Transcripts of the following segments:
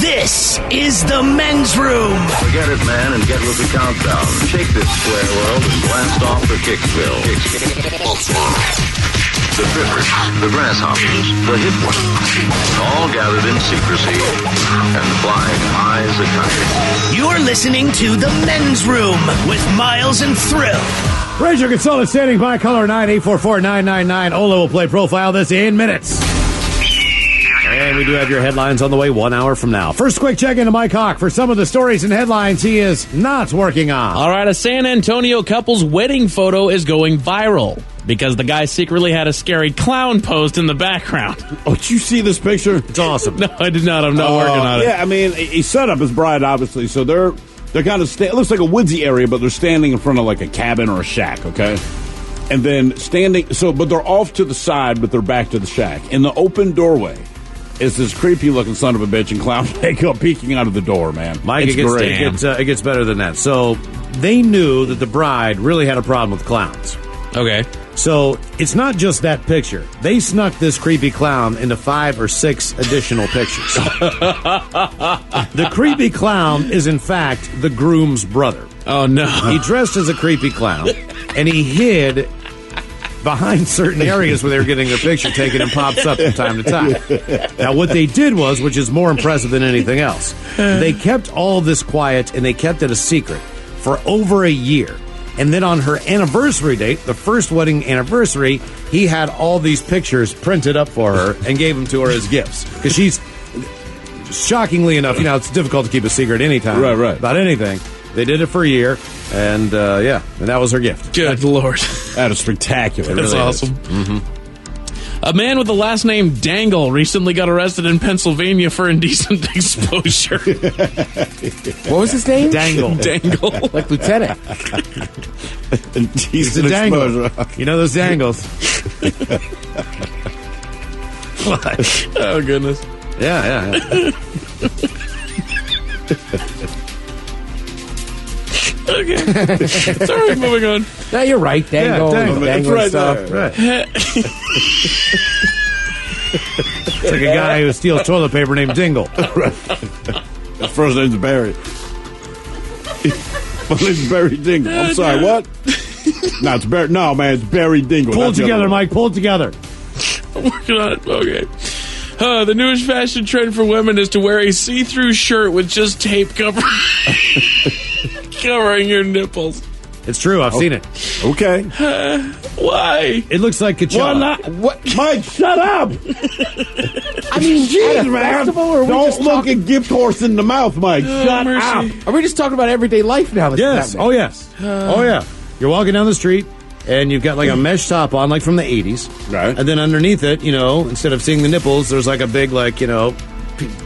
This is the men's room. Forget it, man, and get with the countdown. Shake this square world and blast off for Kicksville. The Biffers, the Grasshoppers, the Hip Ones, all gathered in secrecy and flying high as a kite. You're listening to the men's room with Miles and Thrill. Raise your consultant standing by, caller 9-844-999. Ola will play Profile this in minutes. And we do have your headlines on the way 1 hour from now. First, quick check into Mike Hawk for some of the stories and headlines he is not working on. All right, a San Antonio couple's wedding photo is going viral because the guy secretly had a scary clown posed in the background. Oh, did you see this picture? It's awesome. No, I did not. I'm not working on it. Yeah, I mean, he set up his bride, obviously, so they're kind of it looks like a woodsy area, but they're standing in front of like a cabin or a shack, okay? And then but they're off to the side with their back to the shack. In the open doorway is this creepy-looking son of a bitch in clown makeup peeking out of the door, man. Mike, it's great. It gets better than that. So they knew that the bride really had a problem with clowns. Okay. So it's not just that picture. They snuck this creepy clown into 5 or 6 additional pictures. The creepy clown is, in fact, the groom's brother. Oh, no. He dressed as a creepy clown, and he hid behind certain areas where they were getting their picture taken and pops up from time to time. Now, what they did was, which is more impressive than anything else, they kept all this quiet, and they kept it a secret for over a year. And then on her anniversary date, the first wedding anniversary, he had all these pictures printed up for her and gave them to her as gifts. Because she's, shockingly enough, it's difficult to keep a secret anytime about anything. They did it for a year, and and that was her gift. Good Lord. That is spectacular. That's really awesome. Mm-hmm. A man with the last name Dangle recently got arrested in Pennsylvania for indecent exposure. What was his name? Dangle. Dangle. Like Lieutenant. He's a dangle. You know those dangles. What? Oh, goodness. Yeah. Okay. Sorry, moving on. No, you're right. Dangle. Dangle right stuff. there. Right. It's like a guy who steals toilet paper named Dingle. His first name's Barry. My name's Barry Dingle. I'm sorry, what? No, it's Barry. No, man, it's Barry Dingle. Pull it together, Mike. Pull it together. I'm working on it. Okay. The newest fashion trend for women is to wear a see-through shirt with just tape covering your nipples. It's true. I've seen it. Okay. Why? It looks like Coachella. What? Mike, shut up! I mean, Jeez, at a man. festival, or are we Don't just look talking, a gift horse in the mouth, Mike. Shut mercy. up. are we just talking about everyday life now? Yes. Oh, yes. Oh, yeah. You're walking down the street, and you've got like a mesh top on, like from the 80s. Right. And then underneath it, instead of seeing the nipples, there's like a big,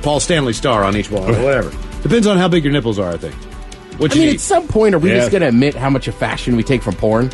Paul Stanley star on each wall or whatever. Depends on how big your nipples are, I think. I mean, at some point, are we just going to admit how much of fashion we take from porn?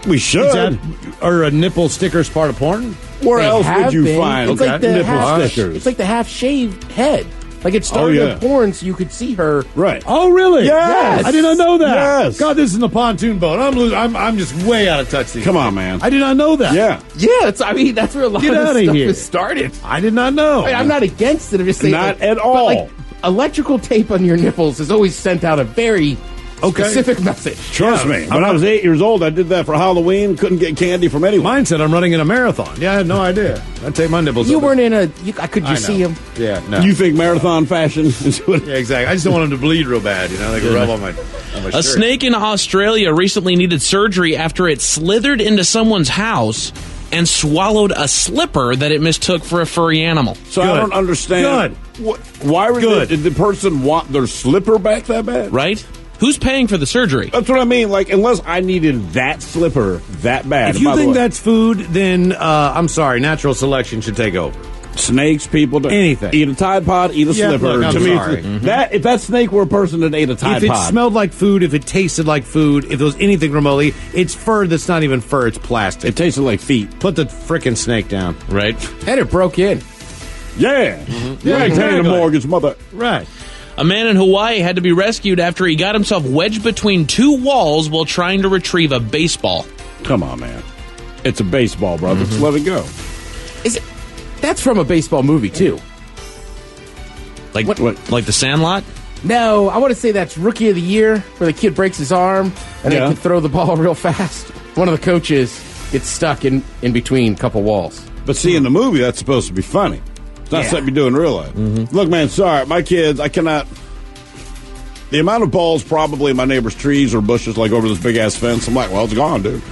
We should. Are nipple stickers part of porn? Where They else have would you been. find It's like the nipple stickers? It's like the half-shaved head. Like it started in porn, so you could see her. Right. Oh, really? Yes. I did not know that. Yes. God, this is the pontoon boat. I'm just way out of touch these Come days. on, man. I did not know that. Yeah. Yeah, that's where a lot Get of outta this stuff here. is started. I did not know. I'm not against it. I'm just saying, Not like, at all. But like, electrical tape on your nipples has always sent out a very specific message. Trust me. When I was 8 years old, I did that for Halloween. Couldn't get candy from anyone. Mine said I'm running in a marathon. Yeah, I had no idea. I'd take my nipples. You up. weren't in a. Could I you know. see him? Yeah, no. You think marathon fashion is what? Yeah, exactly. I just don't want them to bleed real bad. They can rub on my shirt. A snake in Australia recently needed surgery after it slithered into someone's house and swallowed a slipper that it mistook for a furry animal. So I don't understand. Good. Why Good. did the person want their slipper back that bad? Right? Who's paying for the surgery? That's what I mean. Like, unless I needed that slipper that bad. If you by the think way, that's food, then I'm sorry. Natural selection should take over. snakes, people, anything. Eat a Tide Pod, eat a slipper. Look, I'm to me, sorry. if that snake were a person that ate a Tide If it Pod, smelled like food, if it tasted like food, if it was anything remotely, it's fur that's not even fur, it's plastic. it tasted like feet. Put the frickin' snake down. Right? And it broke in. Yeah, Yeah, paying the mortgage, mother. Right. A man in Hawaii had to be rescued after he got himself wedged between two walls while trying to retrieve a baseball. Come on, man. It's a baseball, brother. Just let it go. Is it? That's from a baseball movie too. Like What? Like the Sandlot? No, I want to say that's Rookie of the Year, where the kid breaks his arm and they can throw the ball real fast. One of the coaches gets stuck in between a couple walls. But see, in the movie, that's supposed to be funny. It's not something you do in real life. Look, man, sorry, my kids, I cannot. The amount of balls probably in my neighbor's trees or bushes, like over this big ass fence, I'm like, well, it's gone, dude.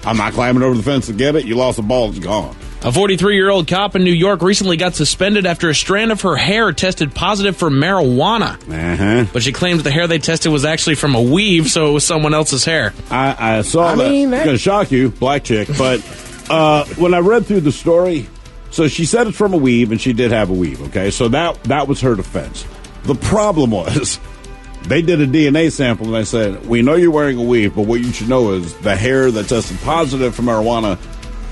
I'm not climbing over the fence to get it. You lost the ball, it's gone. A 43-year-old cop in New York recently got suspended after a strand of her hair tested positive for marijuana. But she claims the hair they tested was actually from a weave, so it was someone else's hair. I saw that. It's going to shock you, black chick. But when I read through the story, so she said it's from a weave, and she did have a weave, okay? So that was her defense. The problem was they did a DNA sample, and they said, we know you're wearing a weave, but what you should know is the hair that tested positive for marijuana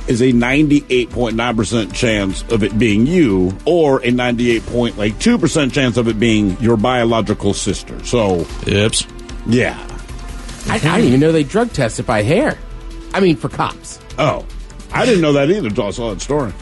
is a 98.9% chance of it being you, or a 98.2% chance of it being your biological sister. So, Oops. Yeah. I didn't even know they drug tested by hair. I mean, for cops. Oh, I didn't know that either until I saw that story.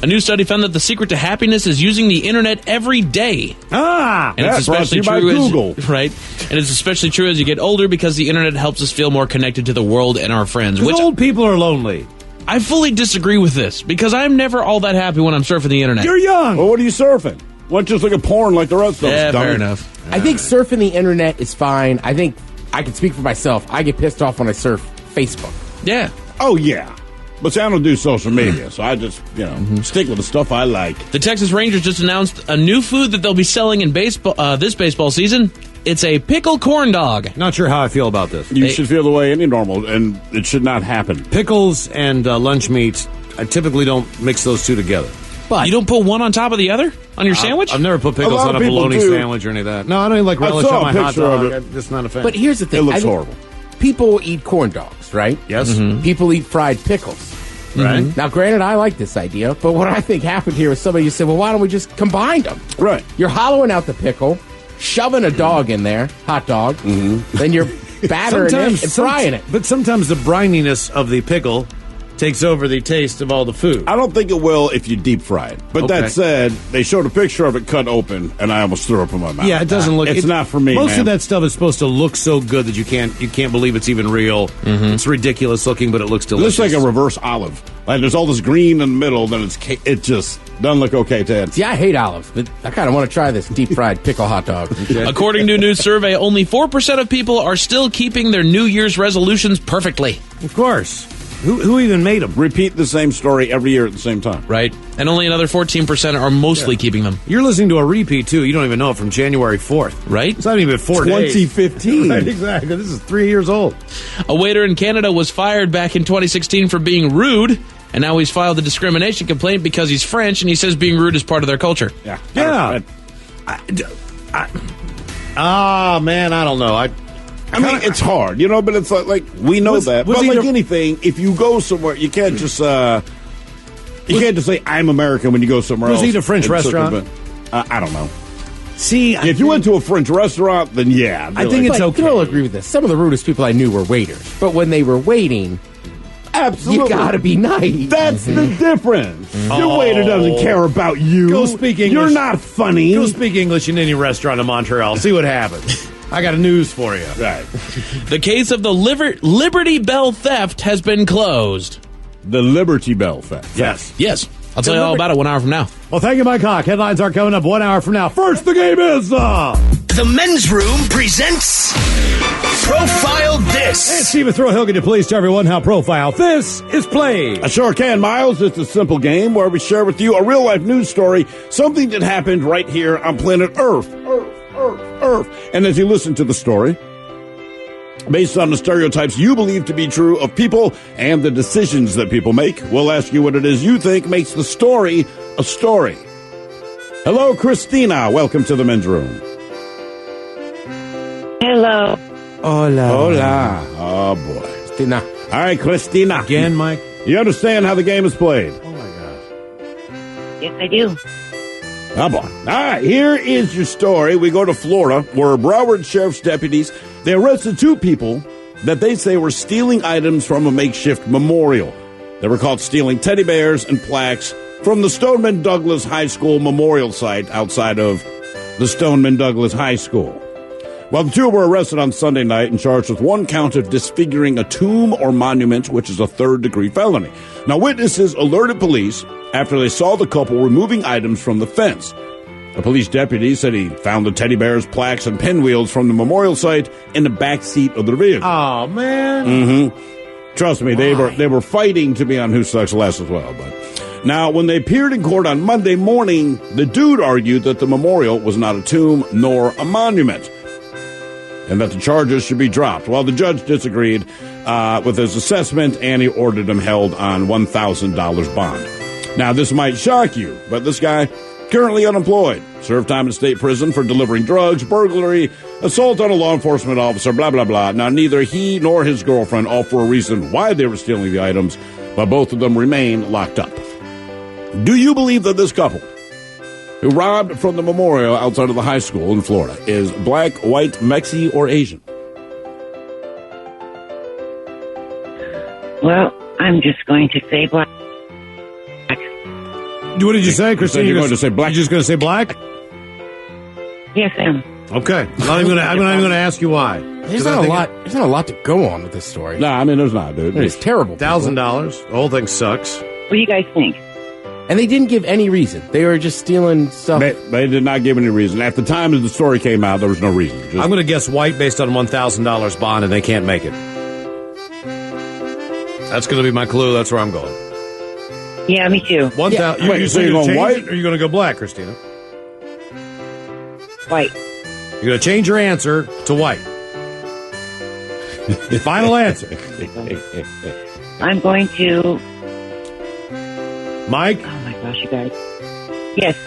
A new study found that the secret to happiness is using the internet every day. Ah! And it's especially brought to true you by Google. right? And it's especially true as you get older because the internet helps us feel more connected to the world and our friends. Which old people are lonely. I fully disagree with this because I'm never all that happy when I'm surfing the internet. You're young. Well, what are you surfing? Why don't you just look at porn like the rest of us? Yeah, dummy? fair enough. I think surfing the internet is fine. I think I can speak for myself. I get pissed off when I surf Facebook. Yeah. Oh, yeah. But see, I don't do social media, so I just, stick with the stuff I like. The Texas Rangers just announced a new food that they'll be selling in baseball this baseball season. It's a pickle corn dog. Not sure how I feel about this. You should feel the way any normal, and it should not happen. Pickles and lunch meat, I typically don't mix those two together. But You don't put one on top of the other on your sandwich? I've never put pickles lot on of a people bologna do. sandwich or any of that. No, I don't even like relish saw on my a hot picture of dog. it. I'm just not a fan. But here's the thing. It looks I think horrible. People eat corn dogs, right? Yes. People eat fried pickles. Right? Now, granted, I like this idea, but what I think happened here is somebody just said, well, why don't we just combine them? Right. You're hollowing out the pickle, shoving a dog in there, hot dog, then you're battering it and frying it. But sometimes the brininess of the pickle takes over the taste of all the food. I don't think it will if you deep fry it. But Okay. that said, they showed a picture of it cut open, and I almost threw up in my mouth. Yeah, it doesn't look. It's not for me, Most man. of that stuff is supposed to look so good that you can't believe it's even real. It's ridiculous looking, but it looks It delicious. looks like a reverse olive. Like there's all this green in the middle, then it just doesn't look okay, Ted. See, I hate olives, but I kind of want to try this deep fried pickle hot dog. According to a new survey, only 4% of people are still keeping their New Year's resolutions perfectly. Of course. Who even made them? Repeat the same story every year at the same time. Right. And only another 14% are mostly keeping them. You're listening to a repeat too. You don't even know it from January 4th. Right? It's not even 4 days. 2015. Right, exactly. This is 3 years old. A waiter in Canada was fired back in 2016 for being rude, and now he's filed a discrimination complaint because he's French, and he says being rude is part of their culture. Yeah. Yeah. Man, I don't know. I mean, it's hard, but it's like we know that. was But he like the- anything, if you go somewhere, you can't just can't just say I'm American when you go somewhere Was else. he at a French and restaurant? I don't know. See, If you went to a French restaurant, then yeah. I think it's But okay. you'll agree with this. Some of the rudest people I knew were waiters, but when they were waiting, absolutely you gotta be nice. That's the difference. Your waiter doesn't care about you. Go speak English. You're not funny. Go speak English in any restaurant in Montreal. See what happens. I got a news for you. Right. The case of the Liberty Bell theft has been closed. The Liberty Bell theft. Yes. Yes. I'll tell you all about it 1 hour from now. Well, thank you, Mike Hawk. Headlines are coming up 1 hour from now. First, the game is The Men's Room presents Profile This. And Steve Throw can you please tell everyone how Profile This is played? I sure can, Miles. It's a simple game where we share with you a real-life news story, something that happened right here on planet Earth. Earth. And as you listen to the story, based on the stereotypes you believe to be true of people and the decisions that people make, we'll ask you what it is you think makes the story a story. Hello, Christina. Welcome to the Men's Room. Hello. Hola. Oh, boy. Christina. All right, Christina. Again, Mike? You understand how the game is played? Oh, my gosh. Yes, I do. Oh, boy. All right, here is your story. We go to Florida, where Broward Sheriff's deputies, they arrested 2 people that they say were stealing items from a makeshift memorial. They were caught stealing teddy bears and plaques from the Stoneman Douglas High School memorial site outside of the Stoneman Douglas High School. Well, the two were arrested on Sunday night and charged with one count of disfiguring a tomb or monument, which is a third-degree felony. Now, witnesses alerted police after they saw the couple removing items from the fence. A police deputy said he found the teddy bears, plaques, and pinwheels from the memorial site in the back seat of their vehicle. Oh, man. Mm-hmm. Trust me, they were fighting to be on Who Sucks Less as well. But now, when they appeared in court on Monday morning, the dude argued that the memorial was not a tomb nor a monument, and that the charges should be dropped. Well, the judge disagreed with his assessment, and he ordered him held on $1,000 bond. Now, this might shock you, but this guy, currently unemployed, served time in state prison for delivering drugs, burglary, assault on a law enforcement officer, blah, blah, blah. Now, neither he nor his girlfriend offer a reason why they were stealing the items, but both of them remain locked up. Do you believe that this couple, who robbed from the memorial outside of the high school in Florida, is black, white, Mexi, or Asian? Well, I'm just going to say black. What did you say, Christine? You're going to say black? You're just going to say black? Yes, I am. Okay. I'm not even going to ask you why. There's not a lot to go on with this story. No, I mean, there's not, dude. It's terrible. $1,000. The whole thing sucks. What do you guys think? And they didn't give any reason. They were just stealing stuff. They did not give any reason. At the time the story came out, there was no reason. I'm going to guess white based on $1,000 bond, and they can't make it. That's going to be my clue. That's where I'm going. Yeah, me too. You so you're going white? Or are you going to go black, Christina? White. You're going to change your answer to white. Final answer. I'm going to... Mike? Oh, my gosh, you guys. Yes.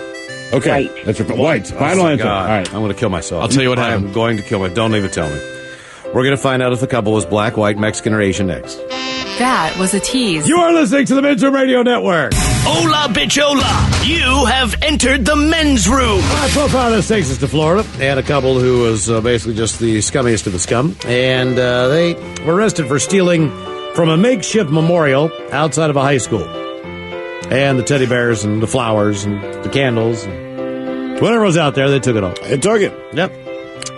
Okay. White. That's your white. Final answer. God. All right. I'm going to kill myself. I'll tell you what happened. I'm going to kill myself. Don't even tell me. We're going to find out if the couple was black, white, Mexican, or Asian next. That was a tease. You are listening to the Men's Room Radio Network. Hola, bichola. You have entered the men's room. My profile this takes us to Florida. They had a couple who was basically just the scummiest of the scum. And they were arrested for stealing from a makeshift memorial outside of a high school. And the teddy bears and the flowers and the candles and whatever was out there, they took it all. They took it. Yep.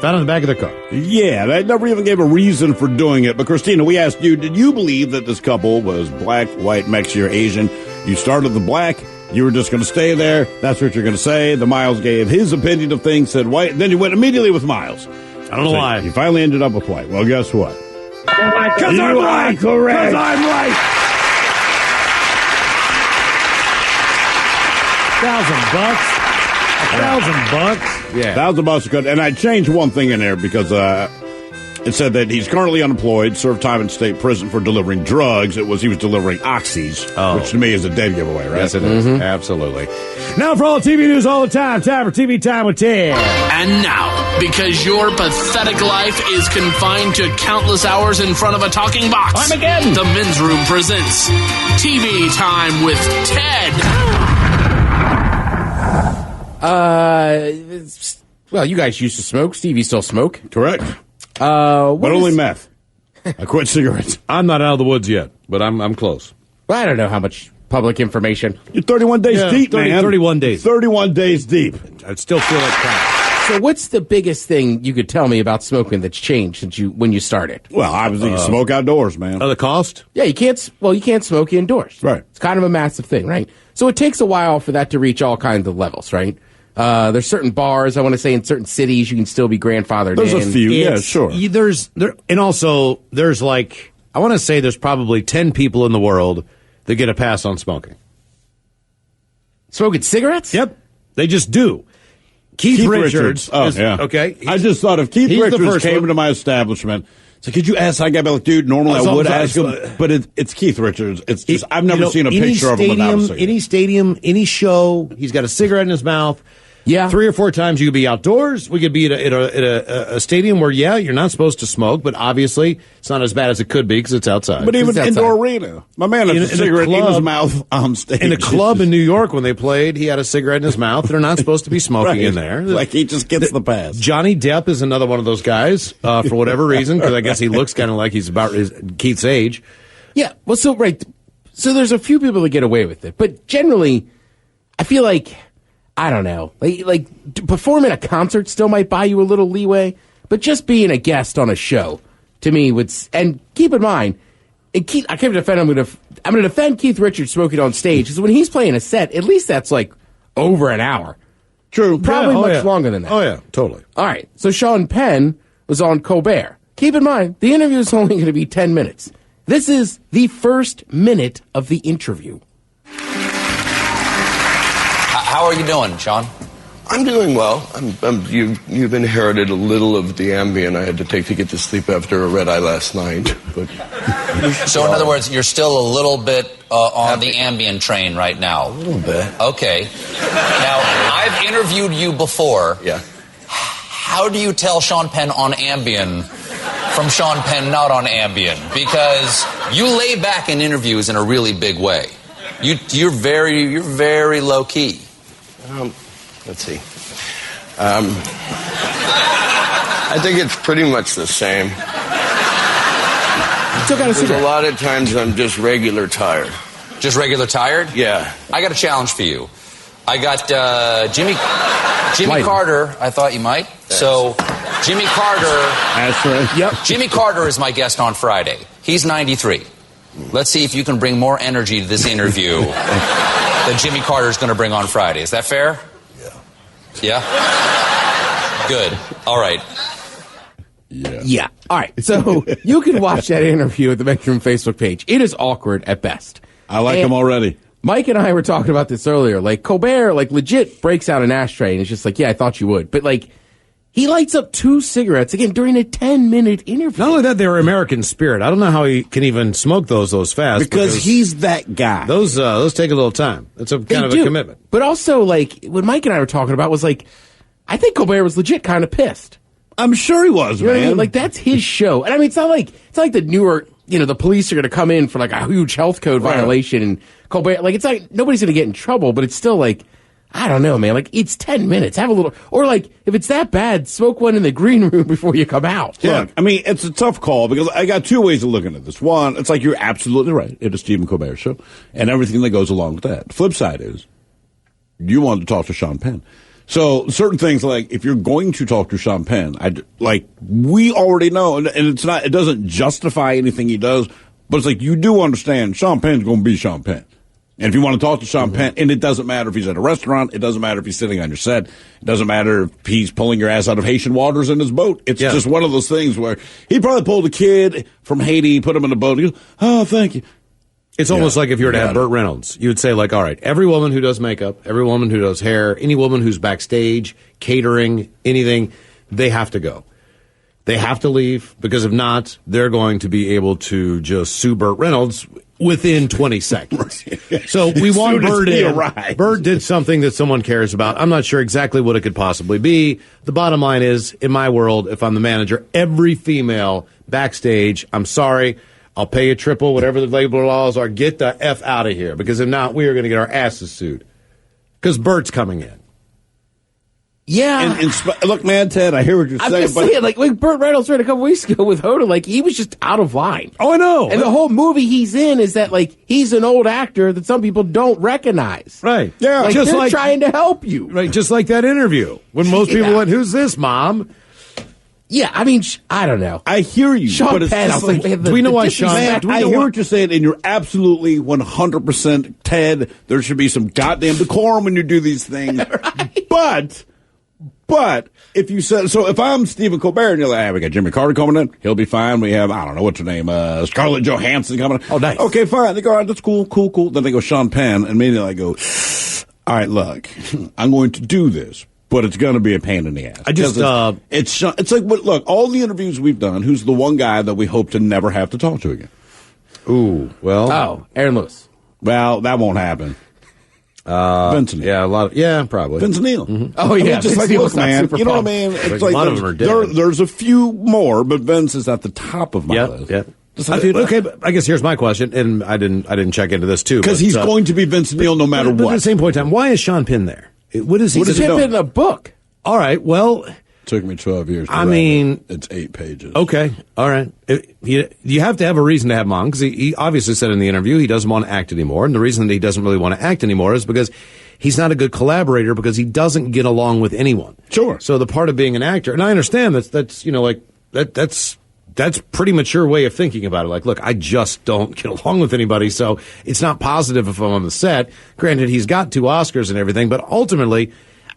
Found it in the back of their car. Yeah, they never even gave a reason for doing it. But, Christina, we asked you, did you believe that this couple was black, white, Mexican, or Asian? You started the black. You were just going to stay there. That's what you're going to say. The Miles gave his opinion of things, said white. Then you went immediately with Miles. I don't know why. You finally ended up with white. Well, guess what? Because I'm right. Correct. Because I'm right. $1,000. $1,000. Yeah. $1,000 is good. And I changed one thing in there because it said that he's currently unemployed, served time in state prison for delivering drugs. He was delivering oxys, which to me is a dead giveaway, right? Yes, it is. Absolutely. Now for all TV news all the time for TV Time with Ted. And now, because your pathetic life is confined to countless hours in front of a talking box, Armageddon. The Men's Room presents TV Time with Ted. Well, you guys used to smoke. Steve, you still smoke? Correct. But only meth. I quit cigarettes. I'm not out of the woods yet, but I'm close. Well, I don't know how much public information. You're 31 days deep, 31 days. 31 days deep. I'd still feel like crap. So what's the biggest thing you could tell me about smoking that's changed since when you started? Well, obviously, you smoke outdoors, man. The cost? Yeah, you can't smoke indoors. Right. It's kind of a massive thing, right? So it takes a while for that to reach all kinds of levels, right? There's certain bars, I want to say, in certain cities you can still be grandfathered There's in. a few, yeah, sure. And also, there's like, I want to say there's probably 10 people in the world that get a pass on smoking. Smoking cigarettes? Yep. They just do. Keith Richards. Oh, yeah. Okay. I just thought if Keith Richards came into my establiment, so could you ask that guy? Like, dude, normally I would ask him, but it's Keith Richards. It's just, I've never seen a picture of him without a cigarette. Any stadium, any show, he's got a cigarette in his mouth. Yeah. 3 or 4 times you could be outdoors. We could be at a stadium where, you're not supposed to smoke, but obviously it's not as bad as it could be because it's outside. But even indoor arena. My man has a cigarette in his mouth on stage. In a club in New York when they played, he had a cigarette in his mouth. They're not supposed to be smoking in there. Like he just gets the pass. Johnny Depp is another one of those guys for whatever reason, because I guess he looks kind of like he's about Keith's age. Yeah. Well, so there's a few people that get away with it, but generally, I feel like I don't know. Performing a concert still might buy you a little leeway, but just being a guest on a show, to me, would. And keep in mind, I can't defend. I'm going to defend Keith Richards smoking on stage, because when he's playing a set, at least that's like over an hour. True. Probably much longer than that. Oh, yeah, totally. All right. So Sean Penn was on Colbert. Keep in mind, the interview is only going to be 10 minutes. This is the first minute of the interview. How are you doing, Sean? I'm doing well. You've inherited a little of the Ambien I had to take to get to sleep after a red eye last night. But so, in other words, you're still a little bit on the Ambien train right now. A little bit. Okay. Now, I've interviewed you before. Yeah. How do you tell Sean Penn on Ambien from Sean Penn not on Ambien? Because you lay back in interviews in a really big way. You're very low key. Let's see. I think it's pretty much the same. There's a lot of times I'm just regular tired. Just regular tired? Yeah. I got a challenge for you. I got Jimmy Carter. I thought you might. So Jimmy Carter. That's right. Yep. Jimmy Carter is my guest on Friday. He's 93. Let's see if you can bring more energy to this interview than Jimmy Carter's going to bring on Friday. Is that fair? Yeah? Good. All right. Yeah. All right. So you can watch that interview at the Men's Room Facebook page. It is awkward at best. I like him already. Mike and I were talking about this earlier. Like, Colbert, legit breaks out an ashtray and it's just like, yeah, I thought you would. But, he lights up 2 cigarettes, again, during a 10-minute interview. Not only that, they were American Spirit. I don't know how he can even smoke those fast. Because he's that guy. Those take a little time. It's a kind of a commitment. But also, what Mike and I were talking about was, I think Colbert was legit kind of pissed. I'm sure he was, you know man. What I mean? That's his show. And I mean, it's not like the Newark, the police are going to come in for a huge health code violation and Colbert, it's like nobody's going to get in trouble, but it's still I don't know, man. It's 10 minutes. Have a little, or if it's that bad, smoke one in the green room before you come out. Look, I mean, it's a tough call because I got 2 ways of looking at this. One, it's you're absolutely right. It's a Stephen Colbert show and everything that goes along with that. The flip side is you wanted to talk to Sean Penn. So certain things if you're going to talk to Sean Penn, we already know, and it doesn't justify anything he does, but it's you do understand Sean Penn's going to be Sean Penn. And if you want to talk to Sean Penn, and it doesn't matter if he's at a restaurant, it doesn't matter if he's sitting on your set, it doesn't matter if he's pulling your ass out of Haitian waters in his boat. It's just one of those things where he probably pulled a kid from Haiti, put him in a boat, and he goes, oh, thank you. It's almost like if you were to have Burt Reynolds, you would say all right, every woman who does makeup, every woman who does hair, any woman who's backstage, catering, anything, they have to go. They have to leave, because if not, they're going to be able to just sue Burt Reynolds within 20 seconds. So we want Burt in. Burt did something that someone cares about. I'm not sure exactly what it could possibly be. The bottom line is, in my world, if I'm the manager, every female backstage, I'm sorry, I'll pay you triple, whatever the labor laws are. Get the F out of here, because if not, we are going to get our asses sued. Because Burt's coming in. Yeah. Look, man, Ted, I hear what you're saying. I'm just saying, Burt Reynolds ran a couple weeks ago with Hoda, he was just out of line. Oh, I know. And the whole movie he's in is that, he's an old actor that some people don't recognize. Right. Yeah. They're trying to help you. Right, just like that interview. When most people went, who's this, Mom? Yeah, I mean, I don't know. I hear you. Sean but Penn, do we know why Sean? I hear what you're saying, and you're absolutely 100% Ted. There should be some goddamn decorum when you do these things. Right. But if you said so, if I'm Stephen Colbert and you're like, hey, we got Jimmy Carter coming in, he'll be fine. We have, I don't know what's her name, Scarlett Johansson coming in. Oh, nice. Okay, fine. They go, all right, that's cool. Then they go Sean Penn, and immediately I go, all right, look, I'm going to do this. But it's going to be a pain in the ass. It's look, all the interviews we've done, who's the one guy that we hope to never have to talk to again? Ooh, well. Aaron Lewis. Well, that won't happen. Vincent. Yeah, probably. Vince Neil. Mm-hmm. Oh, yeah. Just look, man, you know what I mean? It's a lot of them are dead. There's a few more, but Vince is at the top of my list. Yeah. Okay, but I guess here's my question, and I didn't check into this too. Because he's going to be Vince Neil no matter what. But at the same point in time, why is Sean Penn there? What is he? What is Penn in a book? All right, well, took me 12 years. It's 8 pages. Okay, all right. You have to have a reason to have him on, because he obviously said in the interview he doesn't want to act anymore, and the reason that he doesn't really want to act anymore is because he's not a good collaborator because he doesn't get along with anyone. Sure. So the part of being an actor, and I understand that's pretty mature way of thinking about it. Like, look, I just don't get along with anybody, so it's not positive if I'm on the set. Granted, he's got 2 Oscars and everything, but ultimately,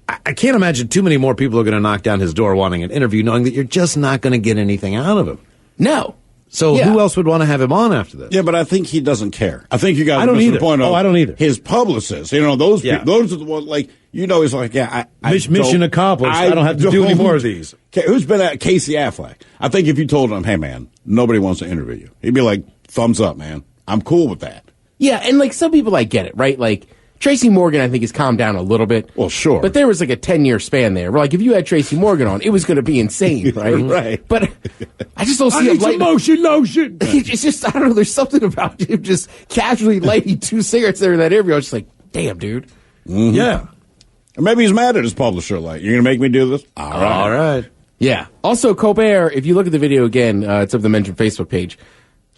I can't imagine too many more people are going to knock down his door wanting an interview, knowing that you're just not going to get anything out of him. No. So who else would want to have him on after this? Yeah, but I think he doesn't care. I think you guys I don't are missing either. the point of I don't either. his publicists. Those people, those are the ones, like, he's like, mission accomplished. I don't have to do any more of these. Who's been at Casey Affleck? I think if you told him, hey, man, nobody wants to interview you, he'd be like, thumbs up, man. I'm cool with that. Yeah, and like some people, I get it, right? Like Tracy Morgan, I think, has calmed down a little bit. Well, sure. But there was like a 10-year span there where, like, if you had Tracy Morgan on, it was going to be insane, right? Right. But I just don't see him lighting... lotion. It's just, I don't know, there's something about him just casually lighting 2 cigarettes there in that interview. I was just like, damn, dude. Mm-hmm. Yeah. Or maybe he's mad at his publisher, like, you're going to make me do this? All right. Yeah. Also, Colbert, if you look at the video again, it's of the mentioned Facebook page,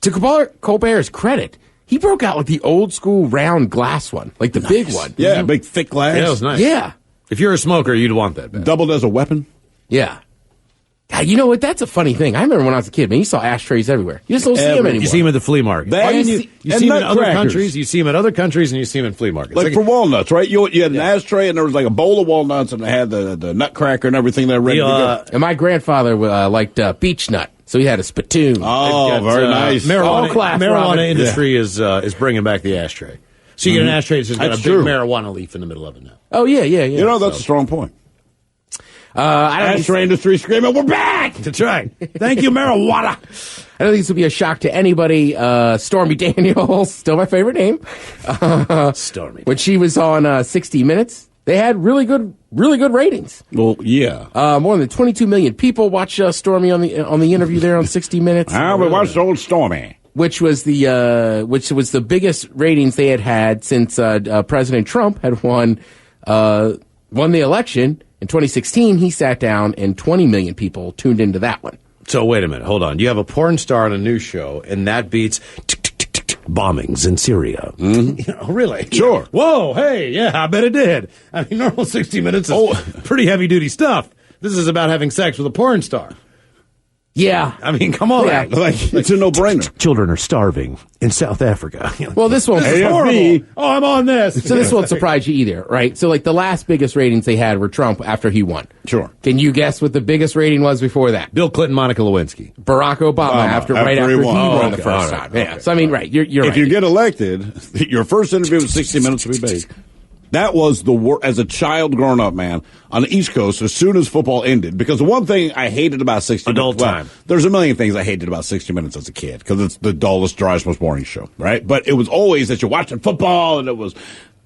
to Colbert's credit, he broke out like the old school round glass one, like the big one. Yeah, big thick glass. Yeah, it was nice. Yeah. If you're a smoker, you'd want that bad. Doubled as a weapon. Yeah. God, you know what? That's a funny thing. I remember when I was a kid, man, you saw ashtrays everywhere. You just don't see them anymore. You see them at the flea market. You see them in other countries. You see them at other countries, and you see them in flea markets. Like for walnuts, right? You had an ashtray, and there was like a bowl of walnuts, and they had the nutcracker and everything there ready to go. And my grandfather liked beech nut, so he had a spittoon. Oh, very nice. Marijuana industry is bringing back the ashtray. So you get an ashtray that's just got a big marijuana leaf in the middle of it now. Oh, yeah. That's a strong point. Ashtray industry screaming, we're back! That's right. Thank you, marijuana. I don't think this will be a shock to anybody. Stormy Daniels, still my favorite name. Stormy. When she was on 60 Minutes, they had really good ratings. Well, yeah. More than 22 million people watched Stormy on the interview there on 60 Minutes. We watched old Stormy. Which was the biggest ratings they had since President Trump had won the election. In 2016, he sat down and 20 million people tuned into that one. So wait a minute, hold on. You have a porn star on a news show, and that beats bombings in Syria. Mm-hmm. Really? Sure. Whoa, hey, yeah, I bet it did. I mean, normal 60 Minutes is pretty heavy-duty stuff. This is about having sex with a porn star. Yeah. I mean, come on. Yeah. It's a no-brainer. Children are starving in South Africa. Well, this one is horrible. Oh, I'm on this. So this won't surprise you either, right? So, like, the last biggest ratings they had were Trump after he won. Sure. Can you guess what the biggest rating was before that? Bill Clinton, Monica Lewinsky. Barack Obama after he won the first time. Okay. Yeah. So, I mean, right, you're right. If you get elected, your first interview with 60 Minutes will be big. That was the worst. As a child growing up, man, on the East Coast, as soon as football ended, because the one thing I hated about 60 Adult Minutes, time. There's a million things I hated about 60 Minutes as a kid, because it's the dullest, driest, most boring show, right? But it was always that you're watching football, and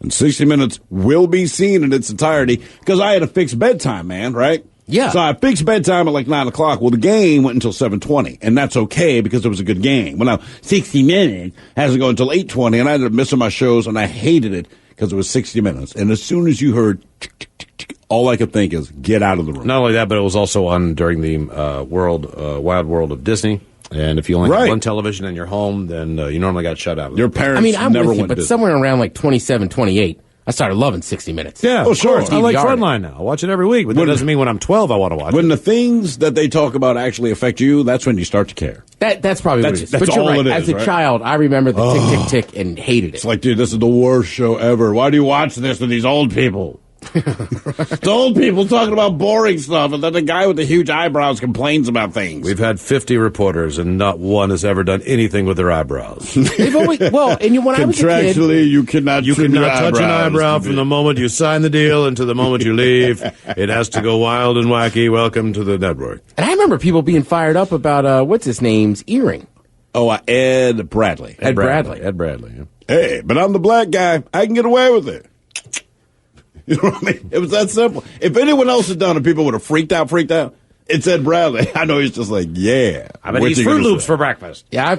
60 Minutes will be seen in its entirety, because I had a fixed bedtime, man, right? Yeah. So I fixed bedtime at like 9 o'clock. Well, the game went until 7:20, and that's okay because it was a good game. Well, now 60 Minutes has to go until 8:20, and I ended up missing my shows, and I hated it because it was 60 Minutes. And as soon as you heard tick, tick, tick, tick, all I could think is get out of the room. Not only that, but it was also on during the Wild World of Disney. And if you only have one television in your home, then you normally got shut out. Your parents I'm never with you, went but Disney. somewhere around like 27, 28, I started loving 60 Minutes. Yeah, oh, sure. I like Frontline now. I watch it every week, but that doesn't mean when I'm 12 I want to watch it. When the things that they talk about actually affect you, that's when you start to care. That's probably what it is. That's But you're all right. it is, As a child, I remember the tick, tick, tick and hated it. It's like, dude, this is the worst show ever. Why do you watch this with these old people? It's old people talking about boring stuff, and then the guy with the huge eyebrows complains about things. We've had 50 reporters, and not one has ever done anything with their eyebrows. They've always, when I was a kid, Contractually, you cannot touch an eyebrow from the moment you sign the deal until the moment you leave. It has to go wild and wacky. Welcome to the network. And I remember people being fired up about, what's his name's earring. Oh, Ed Bradley. Ed Bradley. Ed Bradley, yeah. Hey, but I'm the black guy. I can get away with it. You know what I mean? It was that simple. If anyone else had done it, people would have freaked out. It's Ed Bradley. I know he's just like, yeah. I bet he's Fruit Loops for breakfast. Yeah,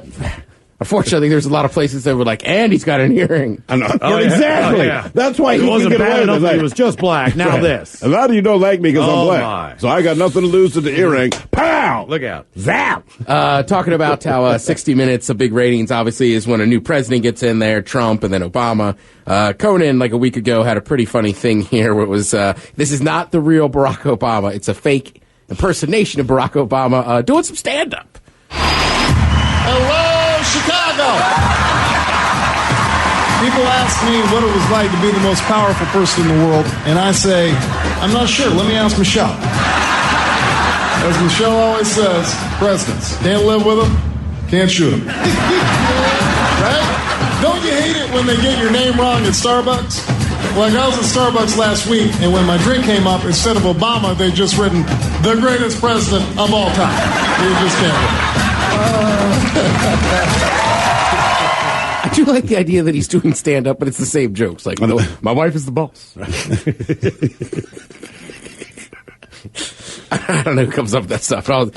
Unfortunately, there's a lot of places that were like, and he's got an earring. I know. Exactly. That's why it he wasn't can get bad away enough with that it. he was just black. Now Right. this. A lot of you don't like me because I'm Oh, black. my. So I got nothing to lose to the earring. Pow! Look out. Zap! Talking about how 60 Minutes of big ratings, obviously, is when a new president gets in there, Trump and then Obama. Conan, like a week ago, had a pretty funny thing here where it was, this is not the real Barack Obama. It's a fake impersonation of Barack Obama doing some stand-up. Hello, Chicago! People ask me what it was like to be the most powerful person in the world, and I say, I'm not sure. Let me ask Michelle. As Michelle always says, presidents can't live with them, can't shoot them. Right? Don't you hate it when they get your name wrong at Starbucks? Like I was at Starbucks last week, and when my drink came up, instead of Obama, they just written, the greatest president of all time. You just can't win. I do like the idea that he's doing stand-up, but it's the same jokes. Like, no, my wife is the boss. I don't know who comes up with that stuff. But I was,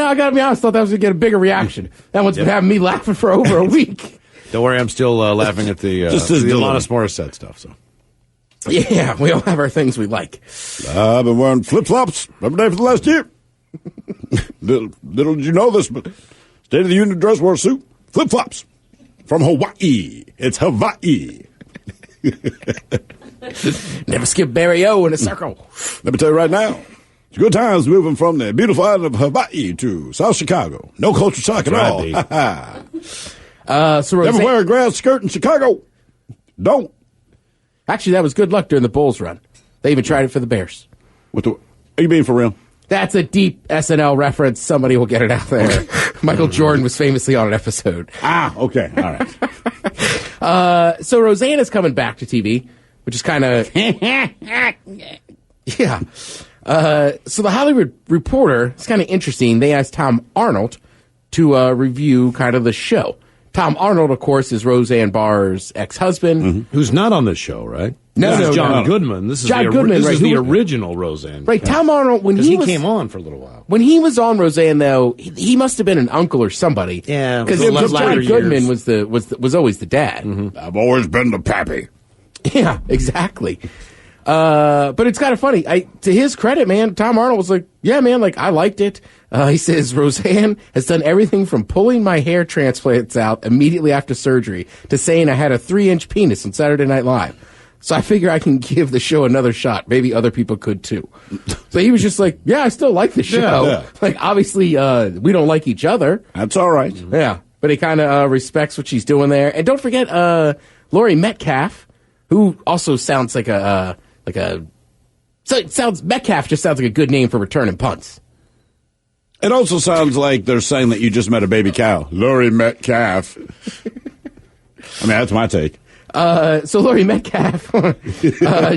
I gotta be honest, thought that was gonna get a bigger reaction. That one's been having me laughing for over a week. Don't worry, I'm still laughing at the Alanis Morissette stuff. So, yeah, we all have our things we like. I've been wearing flip-flops every day for the last year. little did you know this, but State of the Union address wore a suit, flip-flops from Hawaii. It's Hawaii. Never skip Barry O in a circle. Let me tell you right now, it's good times moving from the beautiful island of Hawaii to South Chicago. No culture shock at all. So Never wear a grass skirt in Chicago. Don't. Actually, that was good luck during the Bulls run. They even tried it for the Bears. Are you being for real? That's a deep SNL reference. Somebody will get it out there. Michael Jordan was famously on an episode. Okay. All right. So Roseanne's coming back to TV, which is kind of... yeah. So the Hollywood Reporter, it's kind of interesting. They asked Tom Arnold to review kind of the show. Tom Arnold, of course, is Roseanne Barr's ex-husband. Who's not on this show, right? No, this is John no. Goodman. This is John the, Goodman, this right, is the who- original Roseanne. Right, Tom Arnold, when Because he he was... came on for a little while. When he was on Roseanne, though, he must have been an uncle or somebody. Yeah, because the John latter Goodman years. was always the dad. I've always been the pappy. Yeah, exactly. But it's kind of funny. To his credit, man, Tom Arnold was like, "Yeah, man, like I liked it." He says Roseanne has done everything from pulling my hair transplants out immediately after surgery to saying I had a 3-inch penis on Saturday Night Live. So I figure I can give the show another shot. Maybe other people could too. So he was just like, "Yeah, I still like the show. Yeah. Like obviously, we don't like each other. That's all right. Yeah, but he kind of respects what she's doing there. And don't forget Laurie Metcalf, who also sounds like a so it sounds Metcalf just sounds like a good name for returning punts. It also sounds like they're saying that you just met a baby cow. Laurie Metcalf. I mean, that's my take. So Laurie Metcalf,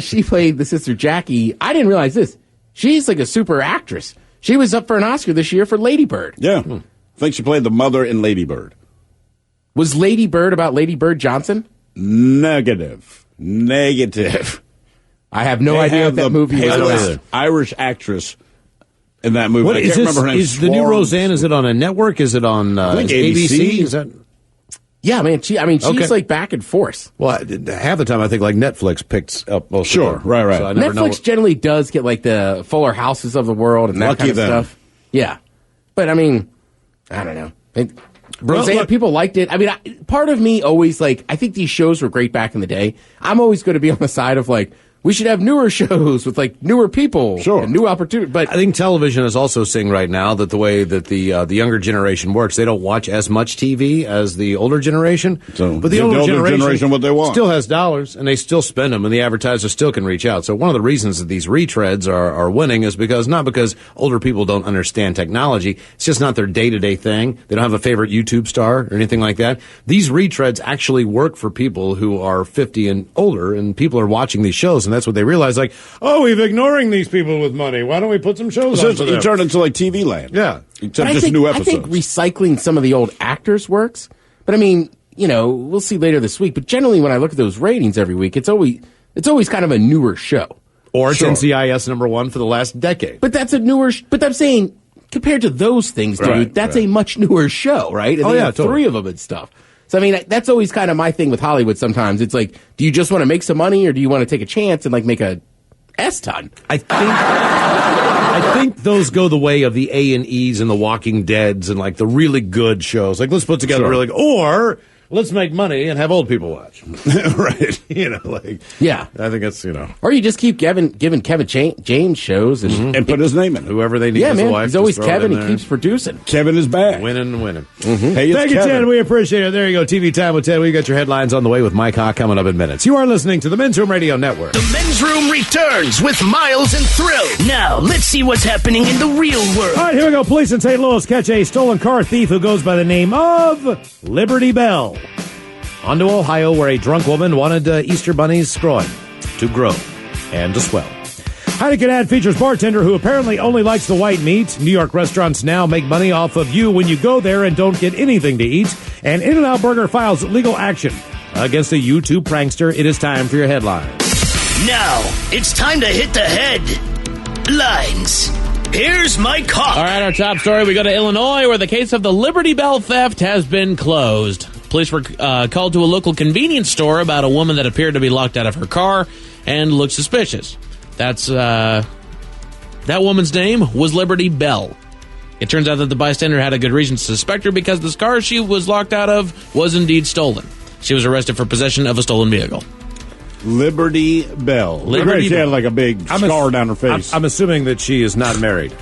she played the sister Jackie. I didn't realize this. She's like a super actress. She was up for an Oscar this year for Lady Bird. Yeah. I think she played the mother in Lady Bird. Was Lady Bird about Lady Bird Johnson? Negative. I have no idea what that movie was. Palest Irish actress in that movie. What I is can't this? remember her name. Is the new Florence. Roseanne? Is it on a network? Is it on think ABC? ABC. Is that? Yeah, man. She's Okay. like back and forth. Well, half the time I think like Netflix picks up most. Sure, of them. right. So I never know Netflix generally does get like the Fuller Houses of the world and that Lucky kind of them. stuff. Yeah, but I mean, I don't know. Roseanne, look- people liked it. I mean, part of me always like. I think these shows were great back in the day. I'm always going to be on the side of like we should have newer shows with like newer people, Sure, and new opportunities. But I think television is also seeing right now that the way that the younger generation works, they don't watch as much TV as the older generation. So but the give older, generation what they want. still has dollars, and they still spend them, and the advertisers still can reach out. So one of the reasons that these retreads are winning is not because older people don't understand technology. It's just not their day-to-day thing. They don't have a favorite YouTube star or anything like that. These retreads actually work for people who are 50 and older, and people are watching these shows, and that's what they realize. Like, oh, we're ignoring these people with money. Why don't we put some shows on for You them? turn into like TV land. Yeah. Except I just think, new I episodes. think recycling some of the old actors works. But I mean, we'll see later this week. But generally, when I look at those ratings every week, it's always kind of a newer show. Or it's Sure. NCIS #1 for the last decade. But that's a newer. But I'm saying compared to those things, dude, Right, that's a much newer show, right? And Oh, they yeah, have totally. 3 of them and stuff. So, I mean, that's always kind of my thing with Hollywood sometimes. It's like, do you just want to make some money or do you want to take a chance and, like, make a S-ton? I think those go the way of the A&Es and the Walking Deads and like the really good shows. Like, let's put together really, or let's make money and have old people watch. Right? Yeah. I think it's, Or you just keep giving Kevin James shows and put his name in it. Whoever they need Yeah, as a man. wife. He's always just throw it Kevin. in He there. keeps producing. Kevin is back. Winning. Hey, it's Thank you, Kevin. Ted. We appreciate it. There you go. TV Time with Ted. We got your headlines on the way with Mike Hawk coming up in minutes. You are listening to the Men's Room Radio Network. The Men's Room returns with Miles and Thrill. Now, let's see what's happening in the real world. All right, here we go. Police in St. Louis catch a stolen car thief who goes by the name of Liberty Bell. On to Ohio, where a drunk woman wanted Easter bunnies groin to grow and to swell. Heineken ad features bartender who apparently only likes the white meat. New York restaurants now make money off of you when you go there and don't get anything to eat. And In-N-Out Burger files legal action against a YouTube prankster. It is time for your headlines. Now, it's time to hit the headlines. Here's Mike Hawk. All right, our top story, we go to Illinois, where the case of the Liberty Bell theft has been closed. Police were called to a local convenience store about a woman that appeared to be locked out of her car and looked suspicious. That woman's name was Liberty Bell. It turns out that the bystander had a good reason to suspect her because the car she was locked out of was indeed stolen. She was arrested for possession of a stolen vehicle. Liberty Bell. Liberty She had Bell. like a big scar down her face. I'm assuming that she is not married.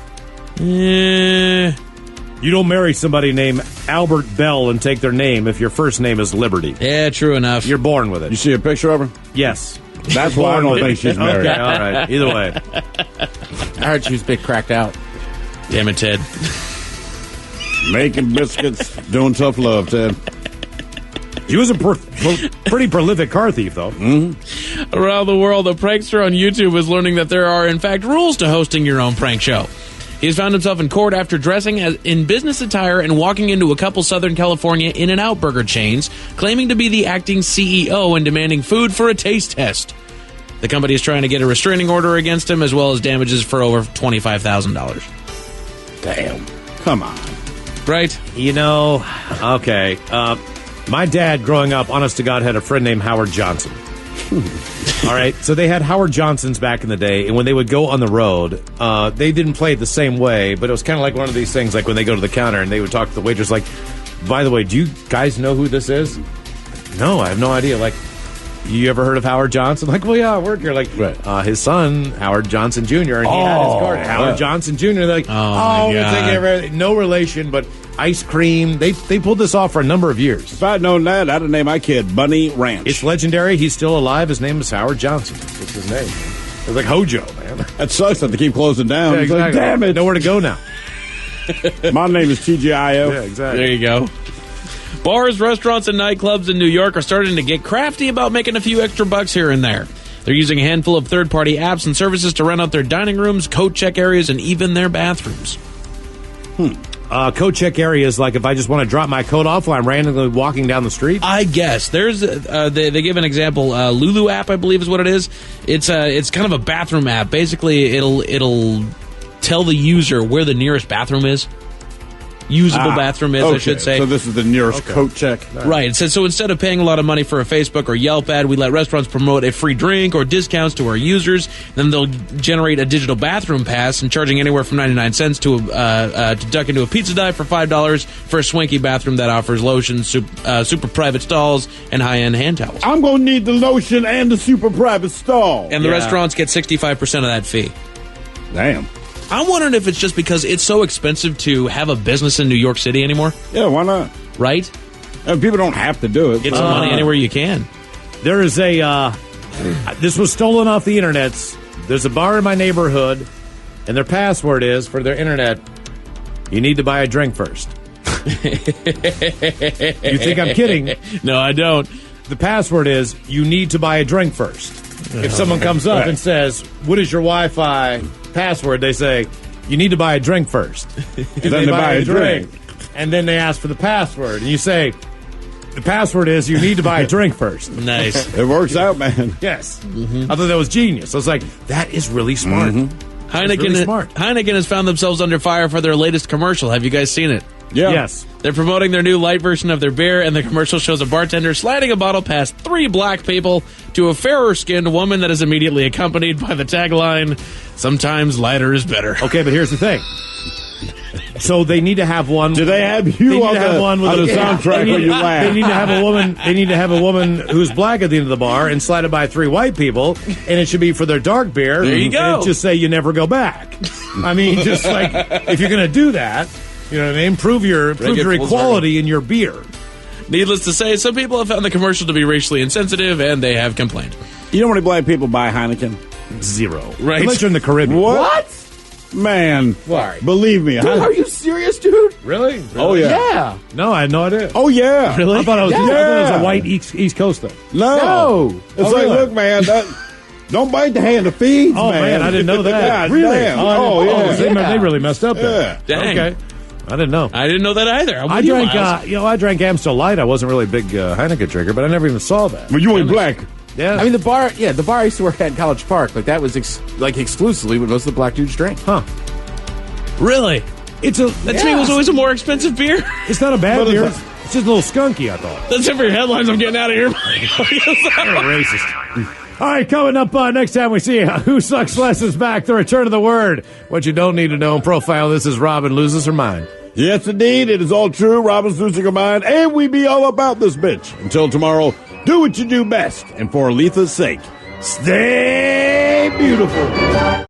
You don't marry somebody named Albert Bell and take their name if your first name is Liberty. Yeah, true enough. You're born with it. You see a picture of her? Yes. That's why I don't think she's married. Okay, all right. Either way. I heard she was a bit cracked out. Damn it, Ted. Making biscuits, doing tough love, Ted. She was a pretty prolific car thief, though. Mm-hmm. Around the world, a prankster on YouTube is learning that there are, in fact, rules to hosting your own prank show. He has found himself in court after dressing in business attire and walking into a couple Southern California In-N-Out burger chains, claiming to be the acting CEO and demanding food for a taste test. The company is trying to get a restraining order against him, as well as damages for over $25,000. Damn. Come on. Right? Okay. My dad, growing up, honest to God, had a friend named Howard Johnson. All right, so they had Howard Johnsons back in the day, and when they would go on the road, they didn't play it the same way, but it was kind of like one of these things, like when they go to the counter and they would talk to the waitress, like, by the way, do you guys know who this is? No, I have no idea. Like, you ever heard of Howard Johnson? Like, well, yeah, I work here. Like, his son, Howard Johnson Jr., and he had his card. Howard Johnson Jr. They're like, my God. no relation, but ice cream. They pulled this off for a number of years. If I'd known that, I'd have named my kid Bunny Ranch. It's legendary. He's still alive. His name is Howard Johnson. That's his name. It's like Hojo, man. That sucks that they keep closing down. Yeah, It's like, exactly. damn it. Nowhere to go now. My name is TGIO. Yeah, exactly. There you go. Bars, restaurants, and nightclubs in New York are starting to get crafty about making a few extra bucks here and there. They're using a handful of third-party apps and services to rent out their dining rooms, coat check areas, and even their bathrooms. Coat check areas, like if I just want to drop my coat off while I'm randomly walking down the street. I guess there's they give an example. Lulu app, I believe, is what it is. It's kind of a bathroom app. Basically, it'll tell the user where the nearest bathroom is. Usable bathroom is, okay. I should say. So this is the nearest coat check. Right. It says, so instead of paying a lot of money for a Facebook or Yelp ad, we let restaurants promote a free drink or discounts to our users. Then they'll generate a digital bathroom pass and charging anywhere from 99 cents to duck into a pizza dive for $5 for a swanky bathroom that offers lotions, super private stalls, and high-end hand towels. I'm going to need the lotion and the super private stall. And the restaurants get 65% of that fee. Damn. I'm wondering if it's just because it's so expensive to have a business in New York City anymore. Yeah, why not? Right? People don't have to do it. Get some money anywhere you can. There is this was stolen off the internet. There's a bar in my neighborhood, and their password is, for their internet, you need to buy a drink first. You think I'm kidding? No, I don't. The password is, you need to buy a drink first. If someone comes up and says, what is your Wi-Fi password, they say, you need to buy a drink first. Then they buy a drink. And then they ask for the password. And you say, the password is, you need to buy a drink first. Nice. It works out, man. Yes. I thought that was genius. I was like, that is really smart. Heineken has found themselves under fire for their latest commercial. Have you guys seen it? Yeah. Yes. They're promoting their new light version of their beer, and the commercial shows a bartender sliding a bottle past 3 black people to a fairer-skinned woman that is immediately accompanied by the tagline, "Sometimes lighter is better." Okay, but here's the thing. So they need to have one. Do they have you on the soundtrack when you laugh? They need to have a woman. They need to have a woman who's black at the end of the bar and slided by 3 white people, and it should be for their dark beer. There you go. And just say you never go back. I mean, just like if you're going to do that, you know what I mean. Prove your equality in your beer. Needless to say, some people have found the commercial to be racially insensitive, and they have complained. You know how many black people buy Heineken? 0. Right. Unless you're in the Caribbean. What? Man, believe me. Dude, are you serious, dude? Really? Oh, yeah. Yeah. No, I had no idea. Oh, yeah. Really? I thought it was, Yeah. I thought it was a white East Coast thing. No. It's like, really? look, man, don't bite the hand that feeds, Oh, man, I didn't know that. God Really? damn. Oh, yeah. They really messed up there. Yeah. Dang. Okay. I didn't know. I didn't know that either. I drank Amstel Light. I wasn't really a big Heineken drinker, but I never even saw that. But you ain't black. Yeah. I mean, the bar I used to work at in College Park, like that was exclusively what most of the black dudes drank. Huh. Really? That to me was always a more expensive beer. It's not a bad But beer. it's It's just a little skunky, I thought. That's it for your headlines. I'm getting out of here. You're racist. All right, coming up next time we see Who Sucks Less is back, the return of the word. What you don't need to know in profile. This is Robin Loses Her Mind. Yes, indeed. It is all true. Robin's losing her mind, and we be all about this bitch. Until tomorrow, do what you do best. And for Aletha's sake, stay beautiful.